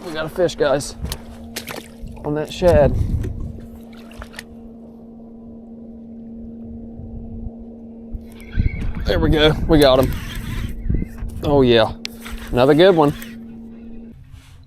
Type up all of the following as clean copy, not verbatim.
we got a fish, guys, on that shad. There we go, we got him. Oh yeah, another good one.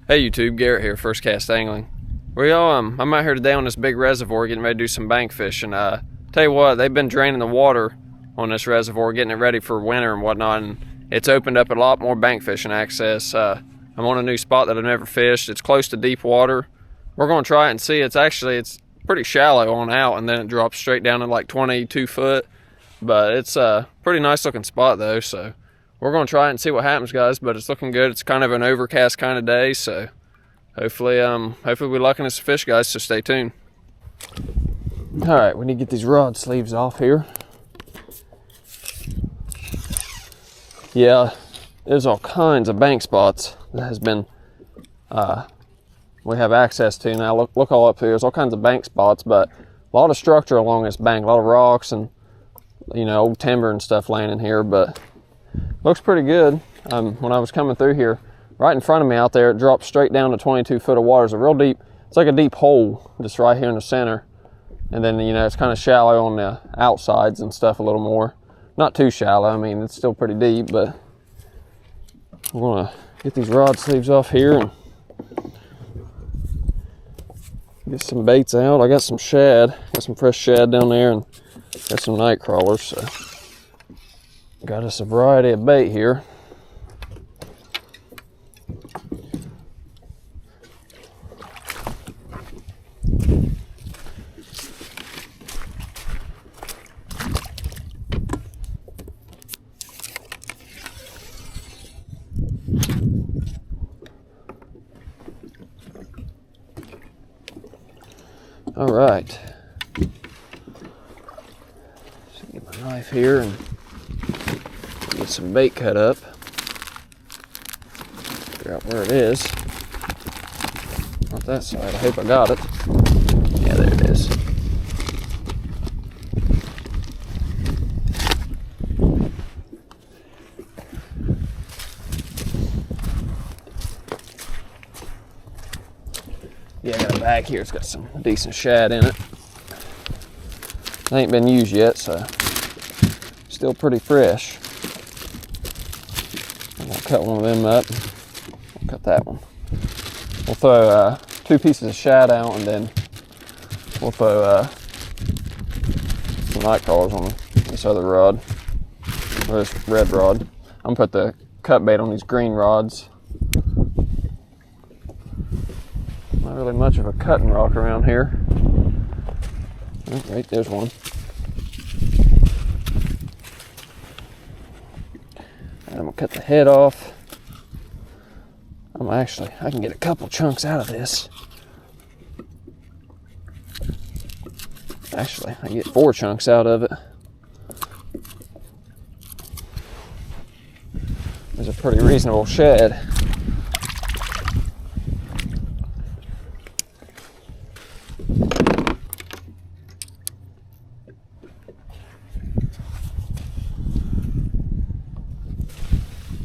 Hey YouTube, Garrett here, First Cast Angling. I'm out here today on this big reservoir getting ready to do some bank fishing. Tell you what, they've been draining the water on this reservoir, getting it ready for winter and whatnot, and it's opened up a lot more bank fishing access. I'm on a new spot that I've never fished. It's close to deep water. We're gonna try it and see. It's pretty shallow on out, and then it drops straight down to like 22 foot. But it's a pretty nice looking spot though, so we're gonna try it and see what happens, guys. But it's looking good. It's kind of an overcast kind of day, so hopefully we're lucking us a fish, guys, so stay tuned. All right, we need to get these rod sleeves off here. Yeah, there's all kinds of bank spots that has been we have access to now. Look all up here. There's all kinds of bank spots, but a lot of structure along this bank, a lot of rocks and, you know, old timber and stuff laying in here, but looks pretty good. When I was coming through here, right in front of me out there, it drops straight down to 22 foot of water. It's a real deep, it's like a deep hole just right here in the center. And then, you know, it's kind of shallow on the outsides and stuff a little more. Not too shallow, I mean, it's still pretty deep, but we're gonna get these rod sleeves off here and get some baits out. I got some shad, got some fresh shad down there, and got some night crawlers, so got us a variety of bait here. All right, so get my knife here and get some bait cut up. Figure out where it is. Not that side. I hope I got it. Yeah, there it is. Yeah, I got a bag here. It's got some decent shad in it. It ain't been used yet, so still pretty fresh. I'm gonna cut one of them up. I'll cut that one. We'll throw 2 pieces of shad out, and then we'll throw some night crawlers on this other rod, or this red rod. I'm gonna put the cut bait on these green rods. Not really much of a cutting rock around here. Oh, right, there's one. And I'm gonna cut the head off. I can get a couple chunks out of this. Actually, I can get 4 chunks out of it. There's a pretty reasonable shad.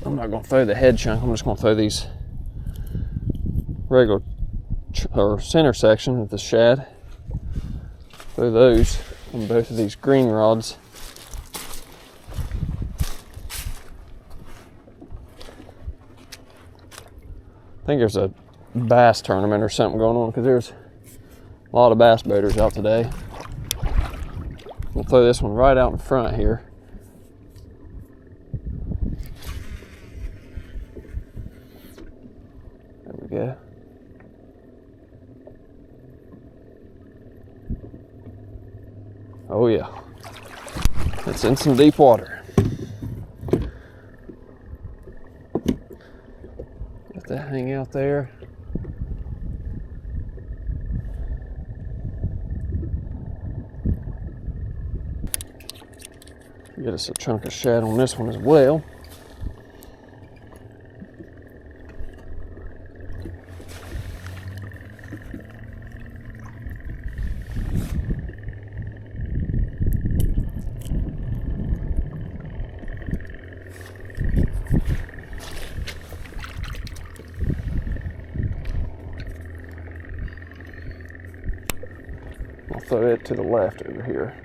I'm not going to throw the head chunk. I'm just going to throw these regular or center section of the shad. Throw those on both of these green rods. I think there's a bass tournament or something going on, because there's a lot of bass boaters out today. We'll throw this one right out in front here. There we go. Oh yeah, it's in some deep water. Let that hang out there. Get us a chunk of shad on this one as well. I'll throw it to the left over here.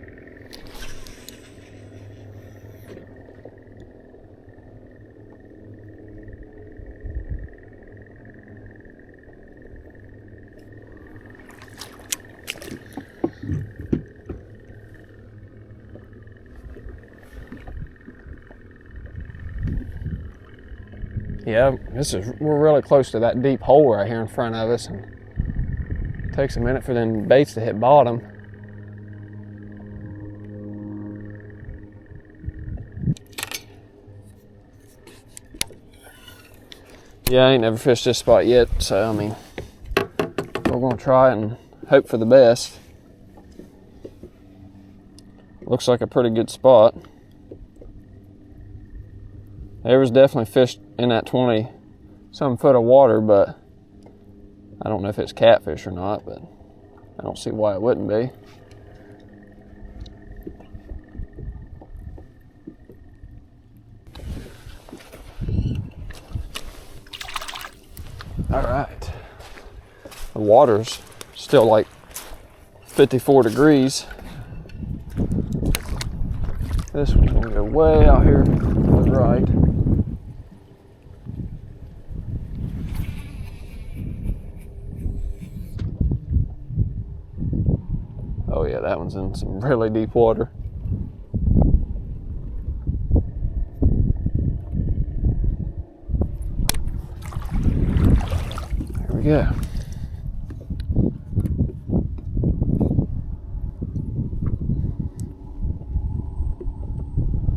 Yeah, we're really close to that deep hole right here in front of us, and it takes a minute for them baits to hit bottom. Yeah, I ain't never fished this spot yet, so I mean, we're gonna try it and hope for the best. Looks like a pretty good spot. There was definitely fish in that 20-some foot of water, but I don't know if it's catfish or not, but I don't see why it wouldn't be. All right. The water's still like 54 degrees. This one's gonna go way out here to the right. Oh yeah, that one's in some really deep water. There we go.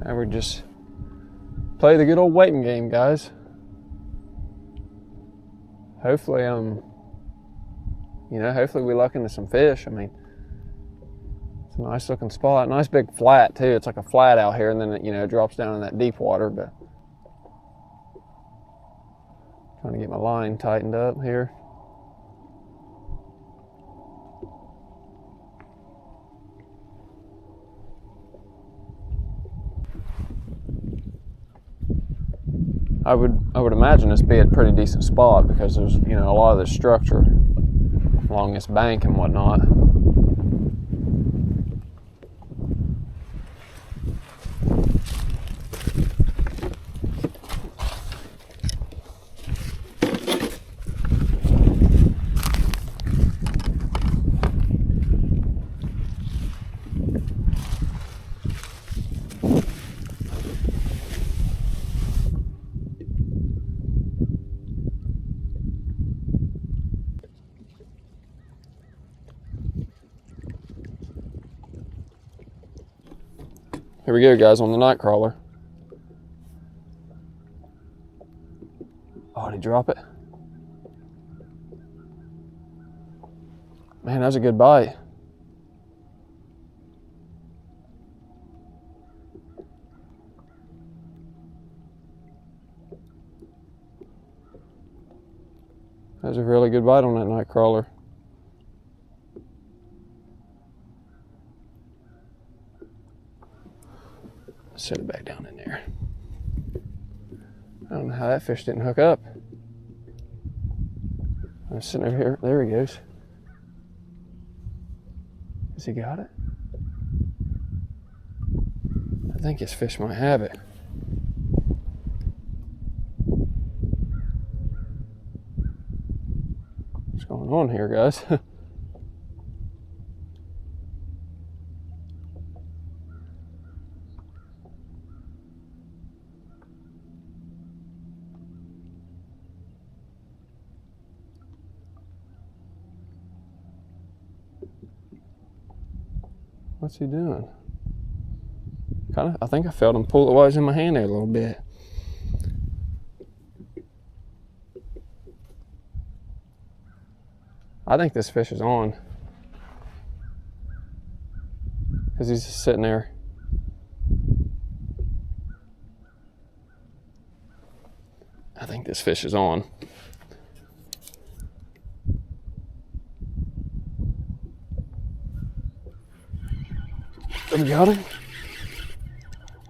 Now we just play the good old waiting game, guys. Hopefully, hopefully we luck into some fish. I mean, it's a nice looking spot, nice big flat too. It's like a flat out here, and then it drops down in that deep water. But trying to get my line tightened up here. I would imagine this be a pretty decent spot because there's a lot of this structure along this bank and whatnot. Here we go, guys, on the night crawler. Oh, did he drop it? Man, that was a good bite. That was a really good bite on that night crawler. Set it back down in there. I don't know how that fish didn't hook up. I'm sitting over here. There he goes. Has he got it? I think his fish might have it. What's going on here, guys? What's he doing? I think I felt him pull it while he was in my hand there a little bit. I think this fish is on. Because he's just sitting there. I think this fish is on. We got him?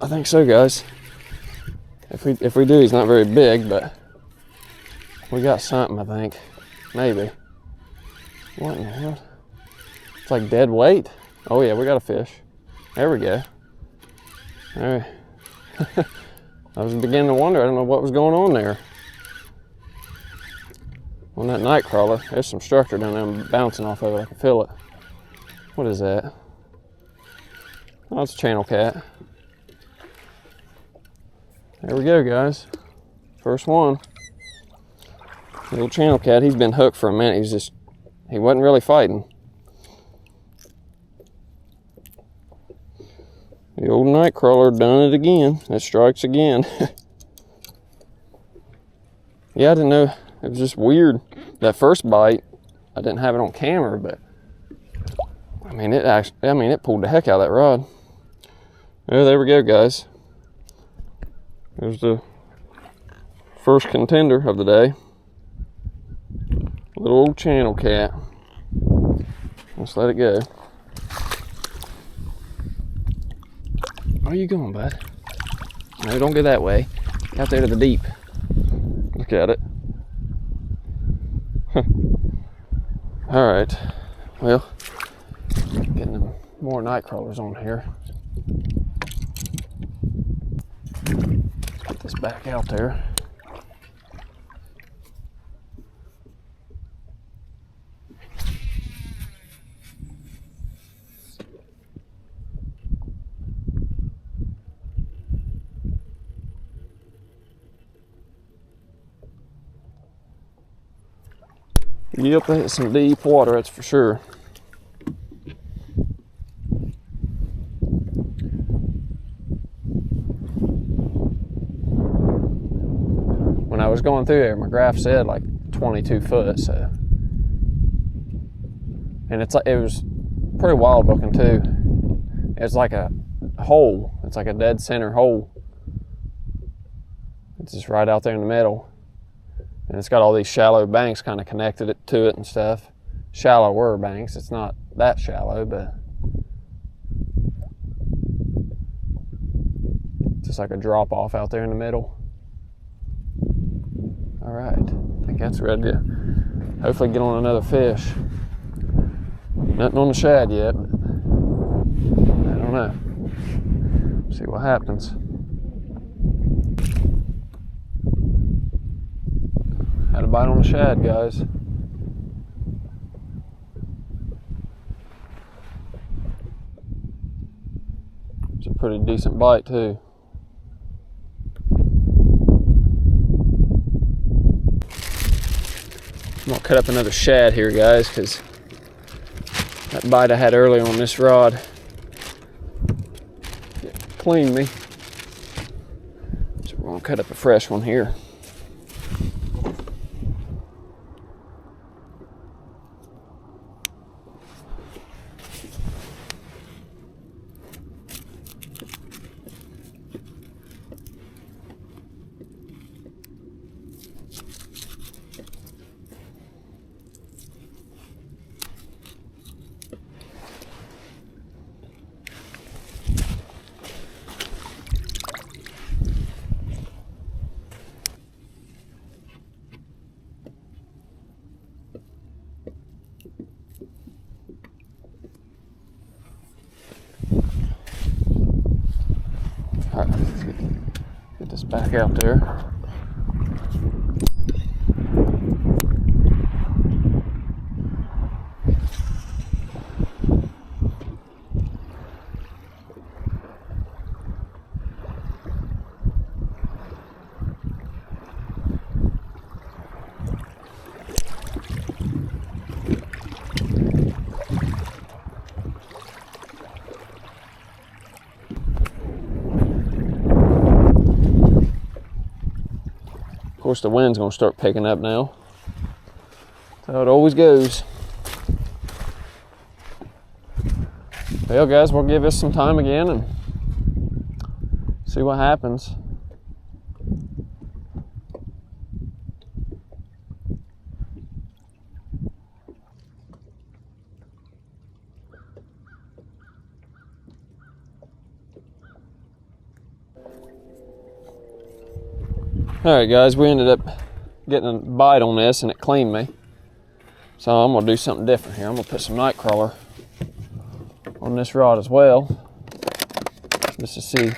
I think so, guys. If we do, he's not very big, but we got something, I think. Maybe. What in the world? It's like dead weight. Oh yeah, we got a fish. There we go. All right. I was beginning to wonder, I don't know what was going on there. On that night crawler, there's some structure down there I'm bouncing off of it, I can feel it. What is that? Oh, it's a Channelcat. There we go, guys. First one. Little Channelcat, he's been hooked for a minute. He wasn't really fighting. The old night crawler done it again. It strikes again. Yeah, I didn't know. It was just weird. That first bite, I didn't have it on camera, but I mean, it pulled the heck out of that rod. Oh, there we go, guys. There's the first contender of the day. Little old Channelcat. Let's let it go. Where are you going, bud? No, don't go that way. Out there to the deep. Look at it. All right. Well, getting them more night crawlers on here. Let's get this back out there. Yep, it's some deep water, that's for sure. When I was going through there, my graph said like 22 foot, so. And it was pretty wild looking too. It's like a hole, it's like a dead center hole. It's just right out there in the middle. And it's got all these shallow banks kind of connected to it and stuff. Shallower banks. It's not that shallow, but just like a drop off out there in the middle. All right, I think that's ready to hopefully get on another fish. Nothing on the shad yet, but I don't know. See what happens. Had a bite on the shad, guys. It's a pretty decent bite too. I'm gonna cut up another shad here, guys, because that bite I had earlier on this rod cleaned me. So we're gonna cut up a fresh one here. All right, let's get this back out there. Of course, the wind's gonna start picking up now. That's how it always goes. Well, guys, we'll give this some time again and see what happens. Alright guys, we ended up getting a bite on this and it cleaned me. So I'm gonna do something different here. I'm gonna put some night crawler on this rod as well, just to see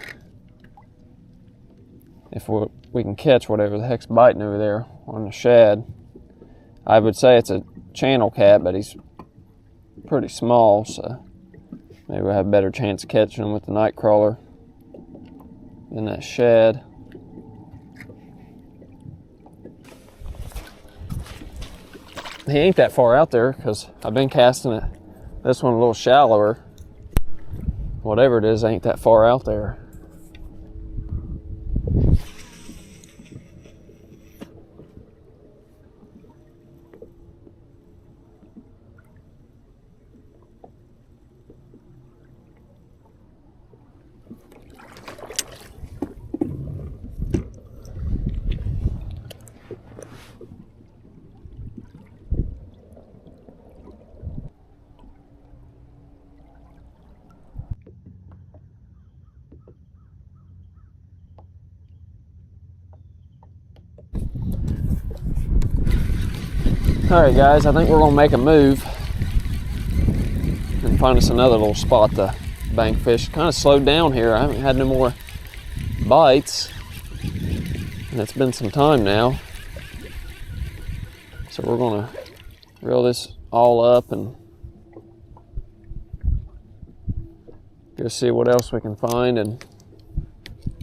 if we can catch whatever the heck's biting over there on the shad. I would say it's a Channelcat, but he's pretty small, so maybe we'll have a better chance of catching him with the night crawler than that shad. He ain't that far out there because I've been casting it. This one a little shallower. Whatever it is, ain't that far out there. Alright guys, I think we're gonna make a move and find us another little spot to bank fish. Kind of slowed down here. I haven't had no more bites, and it's been some time now. So we're gonna reel this all up and go see what else we can find and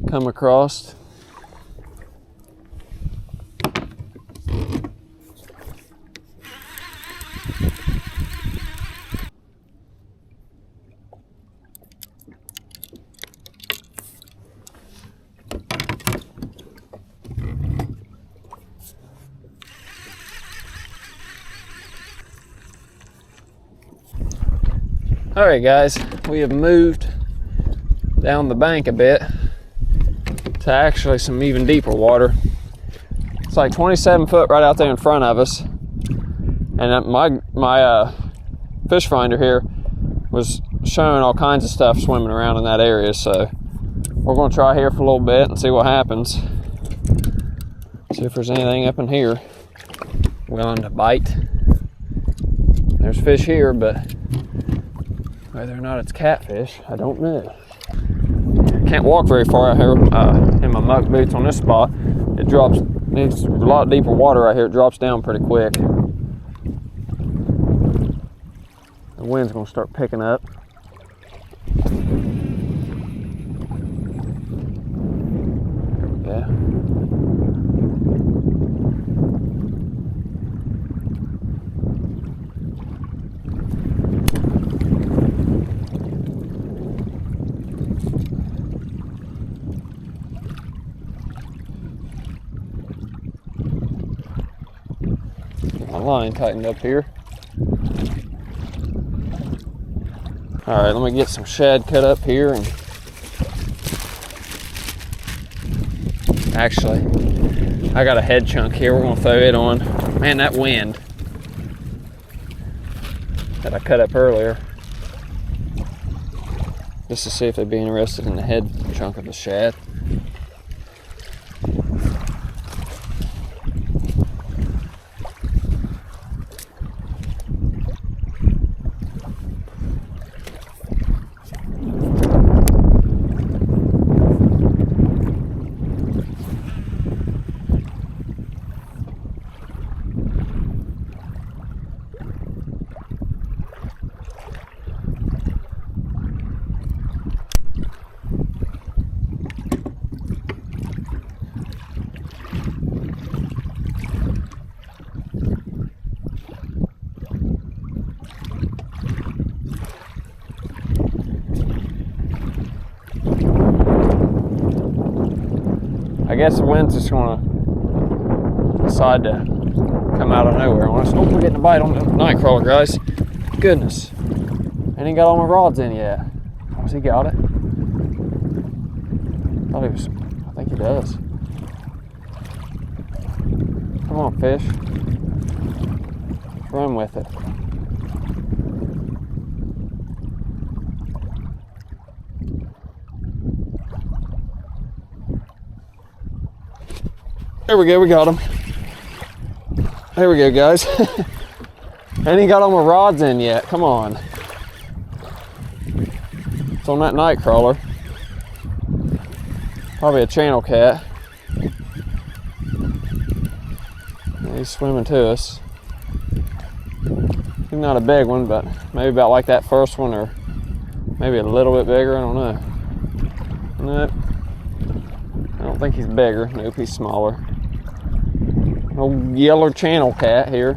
come across. Alright guys, we have moved down the bank a bit to actually some even deeper water. It's like 27 foot right out there in front of us. And my fish finder here was showing all kinds of stuff swimming around in that area. So we're going to try here for a little bit and see what happens. See if there's anything up in here willing to bite. There's fish here, but whether or not it's catfish, I don't know. Can't walk very far out here in my muck boots on this spot. It drops, it's a lot deeper water right here. It drops down pretty quick. The wind's gonna start picking up. There we go. Line tightened up here. All right, let me get some shad cut up here, and actually I got a head chunk here. We're gonna throw it on. Man, that wind that I cut up earlier, just to see if they'd be interested in the head chunk of the shad. I guess the wind's just gonna decide to come out of nowhere on us. Don't forget to bite on the night crawler, guys. Goodness. And he got all my rods in yet. Has he got it? I think he does. Come on, fish. Run with it. There we go, we got him. There we go, guys. And he got all my rods in yet. Come on. It's on that night crawler. Probably a channel cat. He's swimming to us. He's not a big one, but maybe about like that first one, or maybe a little bit bigger, I don't know. Nope. I don't think he's bigger. Nope, he's smaller. Old yellow channel cat here.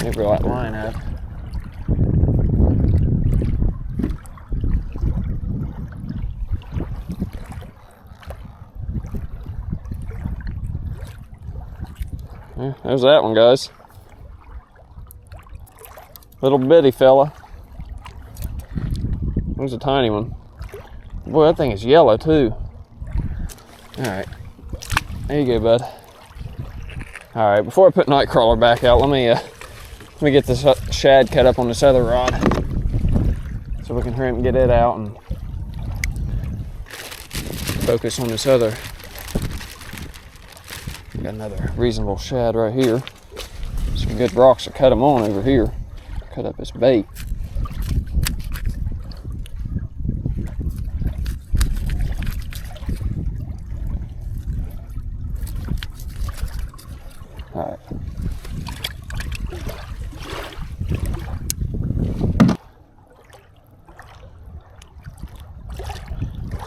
Maybe like line up. Yeah, there's that one, guys. Little bitty fella. There's a tiny one. Boy, that thing is yellow too. All right, there you go, bud. All right, before I put Nightcrawler back out, let me get this shad cut up on this other rod, so we can hurry up and get it out and focus on this other. Got another reasonable shad right here. Some good rocks to cut them on over here. Cut up this bait. All right.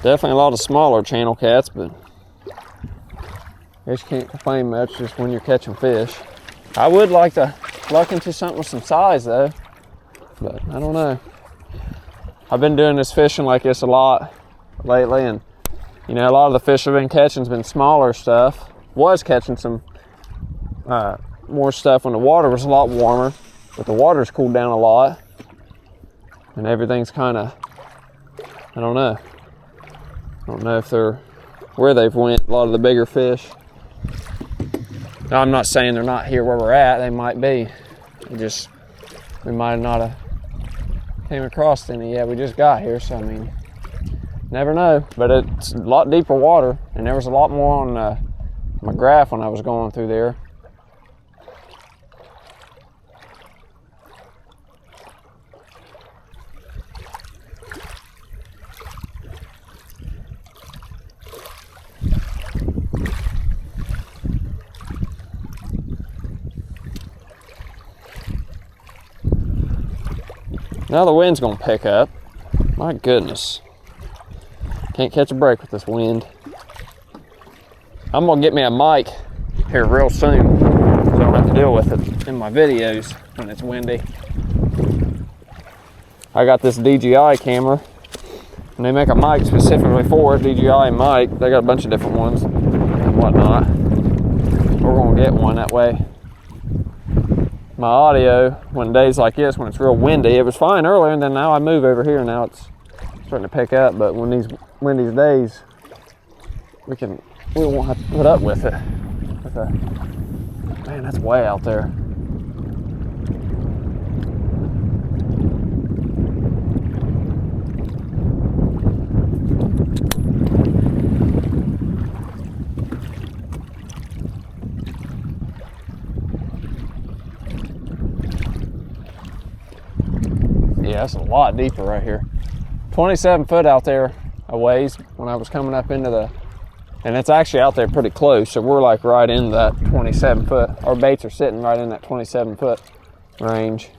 Definitely a lot of smaller channel cats, but I guess you can't complain much just when you're catching fish. I would like to luck into something with some size though, but I don't know. I've been doing this fishing like this a lot lately, and you know, a lot of the fish I've been catching has been smaller stuff. Was catching some more stuff when the water was a lot warmer, but the water's cooled down a lot, and everything's kind of, I don't know if they're where they've went, a lot of the bigger fish. Now, I'm not saying they're not here where we're at. They might be. We might not have came across any yet. We just got here, so I mean, never know. But it's a lot deeper water, and there was a lot more on my graph when I was going through there. Now the wind's gonna pick up. My goodness. Can't catch a break with this wind. I'm gonna get me a mic here real soon, so I don't have to deal with it in my videos when it's windy. I got this DJI camera, and they make a mic specifically for it, DJI mic. They got a bunch of different ones and whatnot. We're gonna get one that way. My audio, when days like this, when it's real windy, it was fine earlier, and then now I move over here, now it's starting to pick up. But when these windy days, we won't have to put up with it. Man, that's way out there. Yeah, that's a lot deeper right here. 27 foot out there a ways when I was coming up into the, and it's actually out there pretty close, so we're like right in that 27 foot. Our baits are sitting right in that 27 foot range.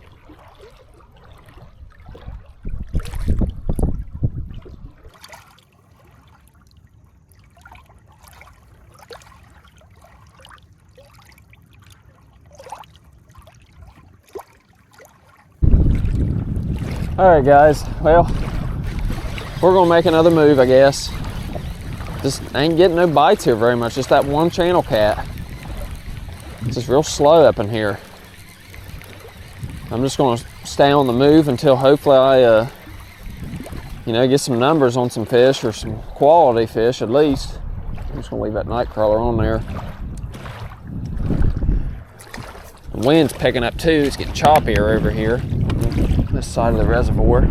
All right, guys, well, we're gonna make another move, I guess. Just ain't getting no bites here very much, just that one channel cat. It's just real slow up in here. I'm just gonna stay on the move until hopefully I, get some numbers on some fish, or some quality fish at least. I'm just gonna leave that Nightcrawler on there. The wind's picking up too, it's getting choppier over here. This side of the reservoir.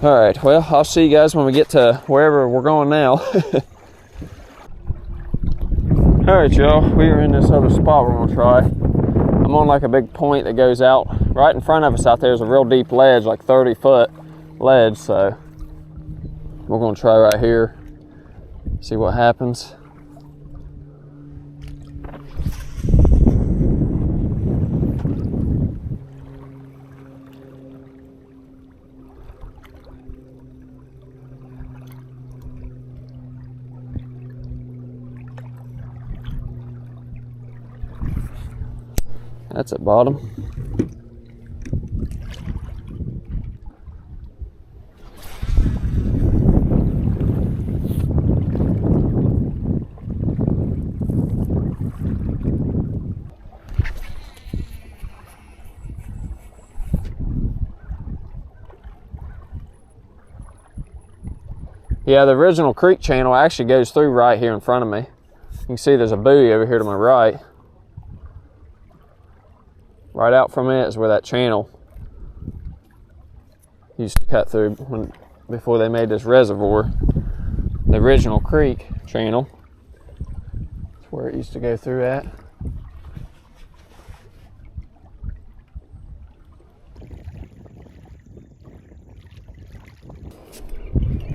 All right, well, I'll see you guys when we get to wherever we're going now. Alright y'all, we are in this other spot we're gonna try. I'm on like a big point that goes out. Right in front of us out there is a real deep ledge, like 30-foot ledge, so we're gonna try right here, see what happens. That's at bottom. Yeah, the original creek channel actually goes through right here in front of me. You can see there's a buoy over here to my right. Right out from it is where that channel used to cut through before they made this reservoir. The original creek channel. That's where it used to go through at.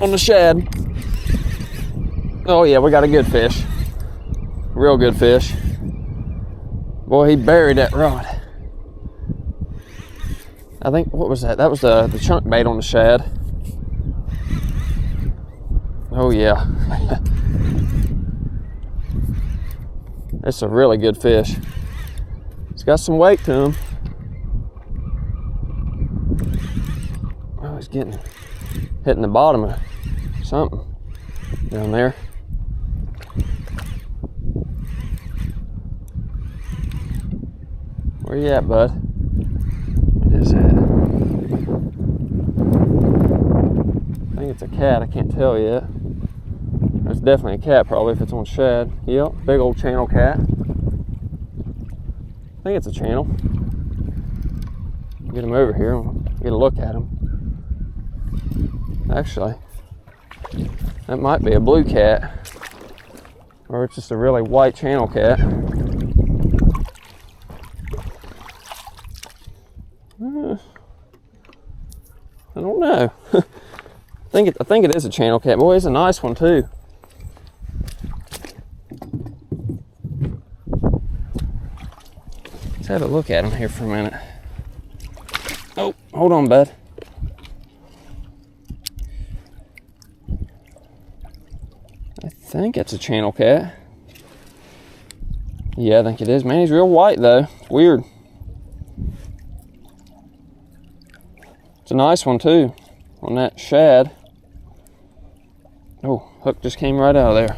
On the shad. Oh yeah, we got a good fish. Real good fish. Boy, he buried that rod. I think, what was that? That was the chunk bait on the shad. Oh yeah. It's a really good fish. It's got some weight to him. Oh, he's hitting the bottom of something down there. Where you at, bud? What is that? I think it's a cat, I can't tell yet. It's definitely a cat probably if it's on shad. Yep, big old channel cat. I think it's a channel. Get him over here and get a look at him. Actually, that might be a blue cat, or it's just a really white channel cat. I don't know. I think it is a channel cat. Boy, it's a nice one too. Let's have a look at him here for a minute. Oh, hold on, bud. I think it's a channel cat. Yeah, I think it is. Man, he's real white though. It's weird. It's a nice one too, on that shad. Oh, hook just came right out of there.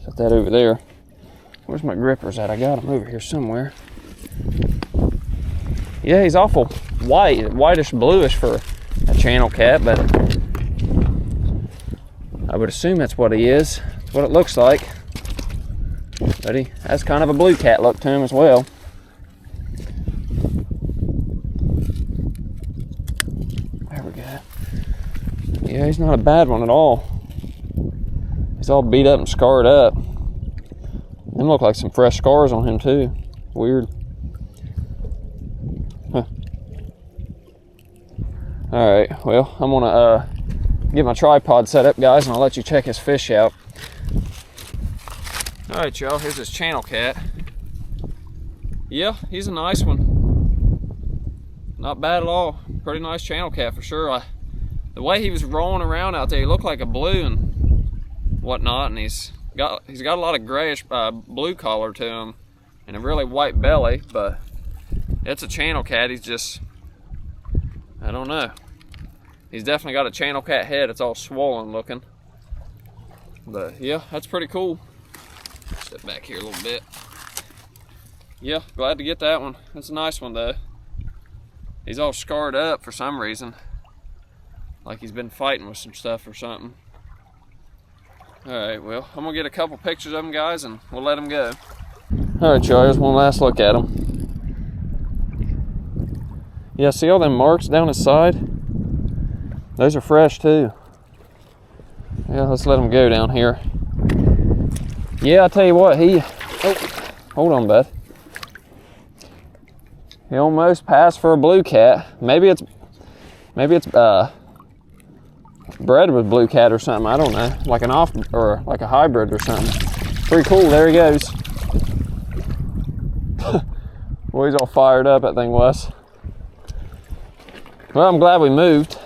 Set that over there. Where's my grippers at? I got them over here somewhere. Yeah, he's awful white, whitish bluish for a channel cat, but I would assume that's what he is. That's what it looks like. But he has kind of a blue cat look to him as well. Yeah, he's not a bad one at all. He's all beat up and scarred up. Them look like some fresh scars on him too. Weird. Huh. Alright, well, I'm gonna get my tripod set up, guys, and I'll let you check his fish out. Alright, y'all, here's this channel cat. Yeah, he's a nice one. Not bad at all. Pretty nice channel cat for sure. The way he was rolling around out there, he looked like a blue and whatnot, and he's got a lot of grayish blue color to him and a really white belly, but it's a channel cat. He's just, I don't know. He's definitely got a channel cat head. It's all swollen looking. But yeah, that's pretty cool. Step back here a little bit. Yeah, glad to get that one. That's a nice one though. He's all scarred up for some reason. Like he's been fighting with some stuff or something. Alright, well, I'm gonna get a couple pictures of him, guys, and we'll let him go. Alright, y'all, here's one last look at him. Yeah, see all them marks down his side? Those are fresh too. Yeah, let's let him go down here. Yeah, I'll tell you what, Oh, hold on, bud. He almost passed for a Bluecat. Maybe it's bred with Bluecat or something. I don't know, like an off or like a hybrid or something. Pretty cool. There he goes. Boy, he's all fired up. That thing was. Well, I'm glad we moved.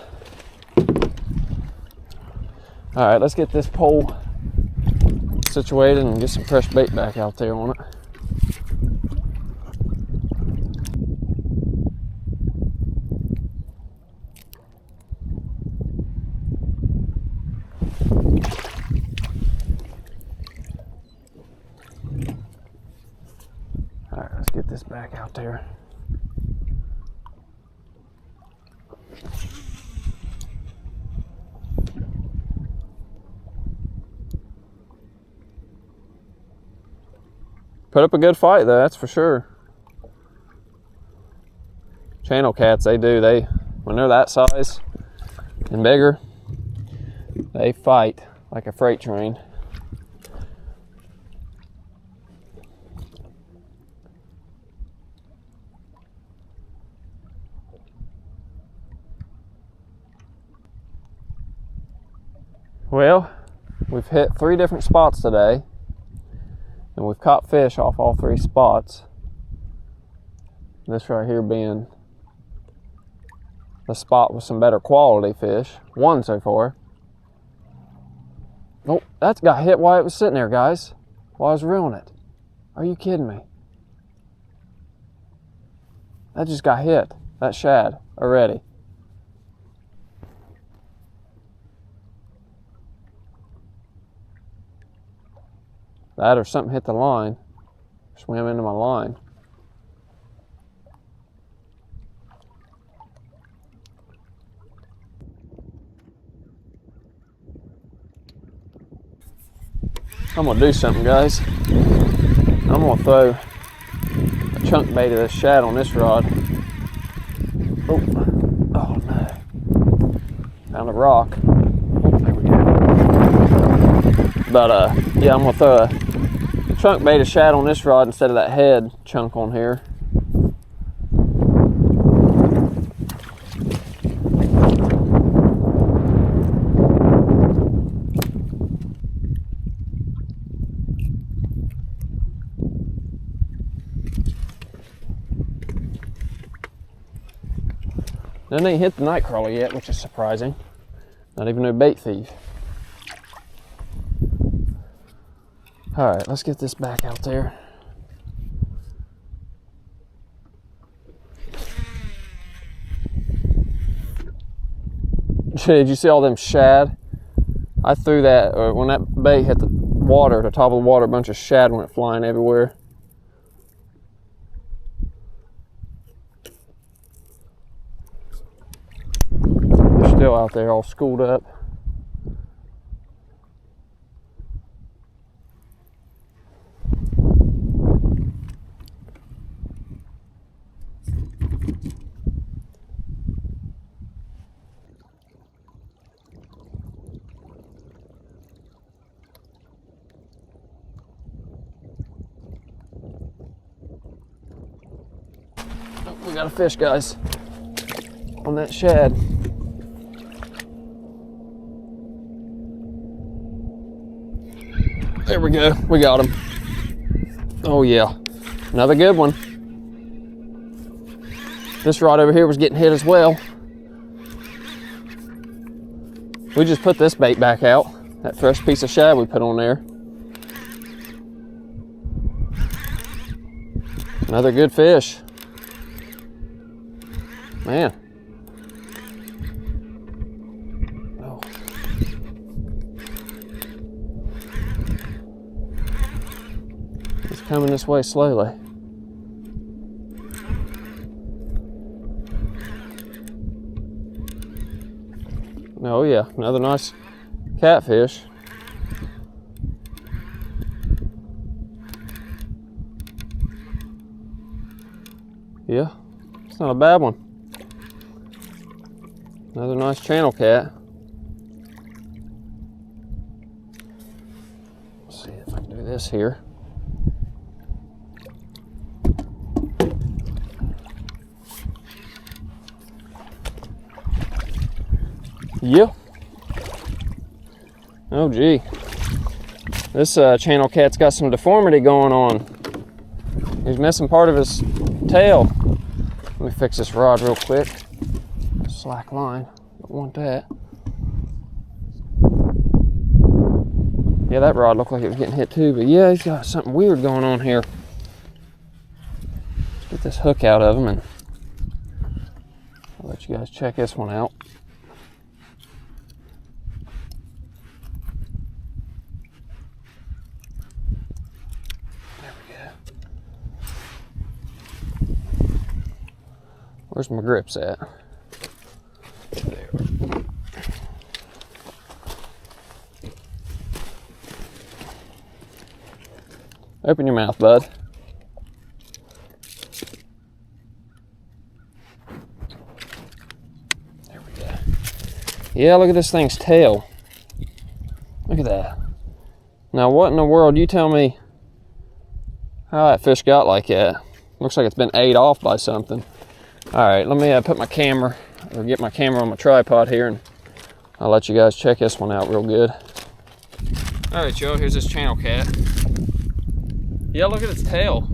All right, let's get this pole situated and get some fresh bait back out there on it. All right, let's get this back out there. Put up a good fight though, that's for sure. Channelcats, when they're that size and bigger, they fight like a freight train. Well, we've hit 3 different spots today, and we've caught fish off all 3 spots. This right here being the spot with some better quality fish. 1 so far. Oh, that got hit while it was sitting there, guys. While I was reeling it. Are you kidding me? That just got hit. That shad already. That or something hit the line. Swam into my line. I'm gonna do something, guys. I'm gonna throw a chunk bait of this shad on this rod. Oh no. Found a rock. Oh, there we go. But yeah, I'm gonna throw a chunk bait of shad on this rod instead of that head chunk on here. Then they ain't hit the night crawler yet, which is surprising. Not even no bait thief. All right, let's get this back out there. Did you see all them shad? I threw that, when that bait hit the water, the top of the water, a bunch of shad went flying everywhere. They're still out there all schooled up. We got a fish, guys, on that shad. There we go, we got him. Oh yeah, another good one. This rod over here was getting hit as well. We just put this bait back out, that fresh piece of shad we put on there. Another good fish. Man. Oh. It's coming this way slowly. Oh yeah, another nice catfish. Yeah, it's not a bad one. Another nice Channelcat. Let's see if I can do this here. Yeah. Oh gee. This channel cat's got some deformity going on. He's missing part of his tail. Let me fix this rod real quick. Slack line, don't want that. Yeah, that rod looked like it was getting hit too, but yeah, he's got something weird going on here. Let's get this hook out of him and I'll let you guys check this one out. There we go. Where's my grips at? There. Open your mouth, bud. There we go. Yeah, look at this thing's tail. Look at that. Now, what in the world? You tell me how that fish got like that. Looks like it's been ate off by something. All right, let me put my camera, or get my camera on my tripod here, and I'll let you guys check this one out real good. All right, y'all, here's this channel cat. Yeah, look at its tail.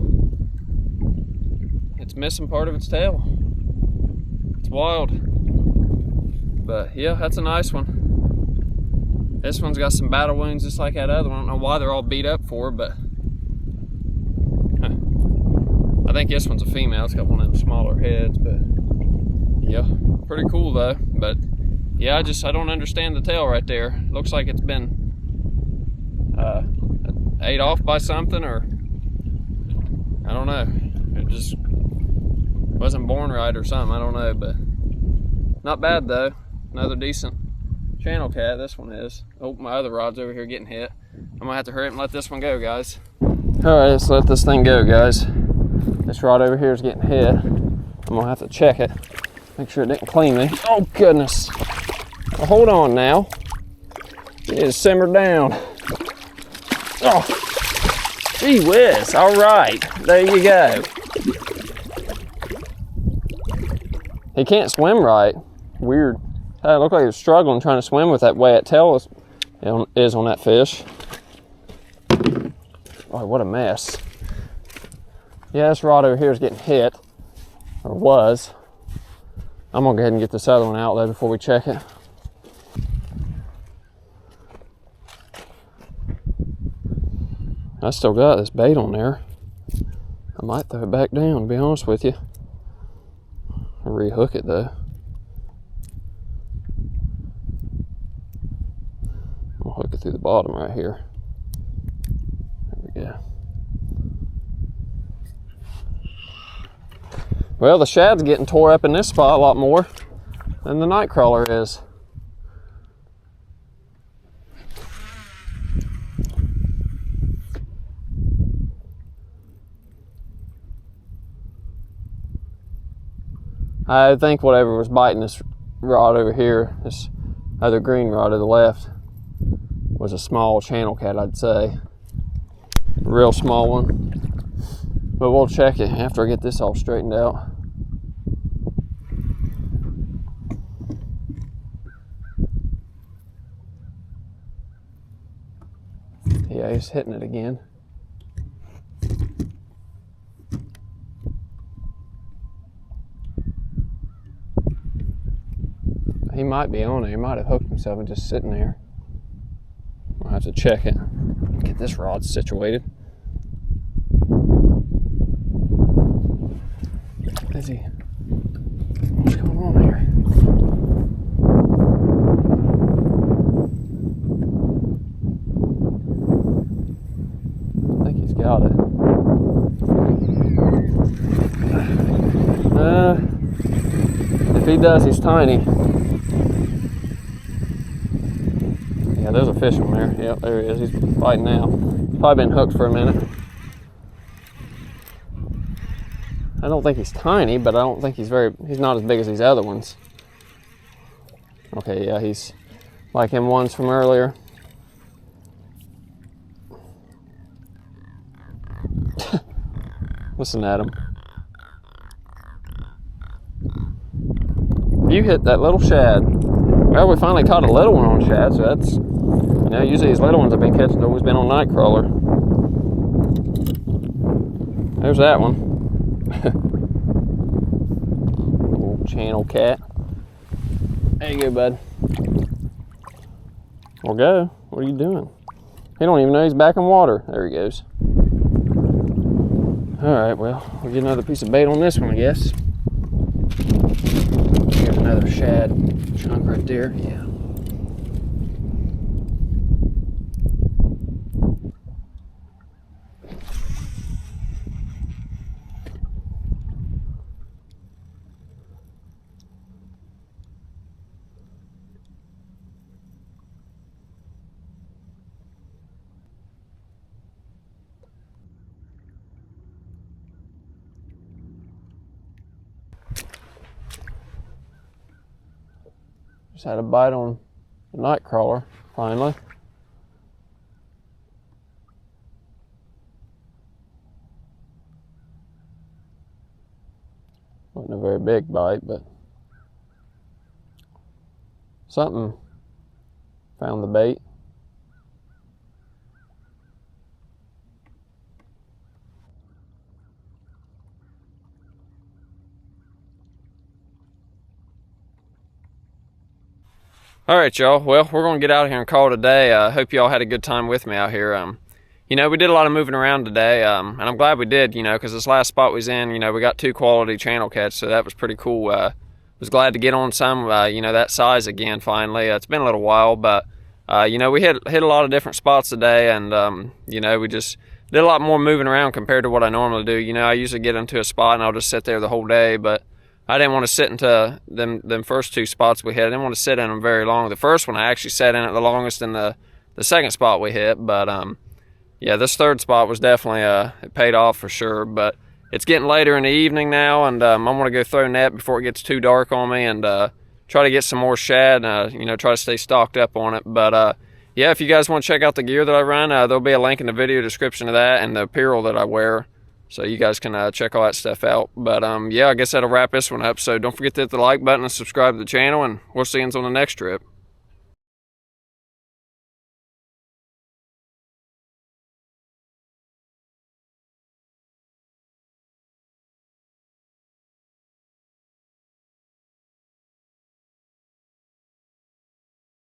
It's missing part of its tail. It's wild. But yeah, that's a nice one. This one's got some battle wounds just like that other one. I don't know why they're all beat up for, but I think this one's a female. It's got one of them smaller heads, but yeah, pretty cool though. But yeah, I don't understand the tail right there. Looks like it's been ate off by something, or I don't know. It just wasn't born right or something. I don't know, but not bad though. Another decent channel cat. This one is. Oh, my other rod's over here getting hit. I'm gonna have to hurry up and let this one go, guys. All right, let's let this thing go, guys. This rod over here is getting hit. I'm gonna have to check it. Make sure it didn't clean me. Oh goodness. Well, hold on now. You need to simmer down. Oh. Gee whiz, all right, there you go. He can't swim right. Weird. It looked like he was struggling trying to swim with that way that tail is on that fish. Oh, what a mess. Yeah, this rod over here is getting hit, or was. I'm gonna go ahead and get this other one out though before we check it. I still got this bait on there. I might throw it back down, to be honest with you. I'll rehook it though. I'll hook it through the bottom right here. There we go. Well, the shad's getting tore up in this spot a lot more than the night crawler is. I think whatever was biting this rod over here, this other green rod to the left, was a small channel cat, I'd say. A real small one. But we'll check it after I get this all straightened out. Yeah, he's hitting it again. He might be on there. He might have hooked himself and just sitting there. I'll have to check it. Get this rod situated. Is he? What's going on here? I think he's got it. If he does, he's tiny. Yeah, there's a fish on there. Yep, there he is. He's biting now. He's probably been hooked for a minute. I don't think he's tiny, but I don't think he's not as big as these other ones. Okay, yeah, he's like him ones from earlier. Listen at him. You hit that little shad. Well, we finally caught a little one on shad, so that's, you know, usually these little ones I've been catching have always been on night crawler. There's that one. Old Channelcat. There you go, bud. Well, go. What are you doing? He don't even know he's back in water. There he goes. All right, well, we'll get another piece of bait on this one, I guess. Here's another shad chunk right there. Yeah. Just had a bite on the night crawler, finally. Wasn't a very big bite, but something found the bait. All right, y'all. Well, we're going to get out of here and call it a day. I hope y'all had a good time with me out here. You know, we did a lot of moving around today, and I'm glad we did, you know, because this last spot we was in, you know, we got 2 quality channel cats, so that was pretty cool. Was glad to get on some, you know, that size again finally. It's been a little while, but, you know, we hit a lot of different spots today, and, you know, we just did a lot more moving around compared to what I normally do. You know, I usually get into a spot and I'll just sit there the whole day, but I didn't want to sit into them first 2 spots we hit. I didn't want to sit in them very long. The first one I actually sat in it the longest than the second spot we hit, but yeah, this 3rd spot was definitely it paid off for sure. But it's getting later in the evening now, and I'm gonna go throw net before it gets too dark on me, and try to get some more shad. You know, try to stay stocked up on it. But yeah, if you guys want to check out the gear that I run, there'll be a link in the video description of that and the apparel that I wear, so you guys can check all that stuff out. But yeah, I guess that'll wrap this one up. So don't forget to hit the like button and subscribe to the channel, and we'll see you on the next trip.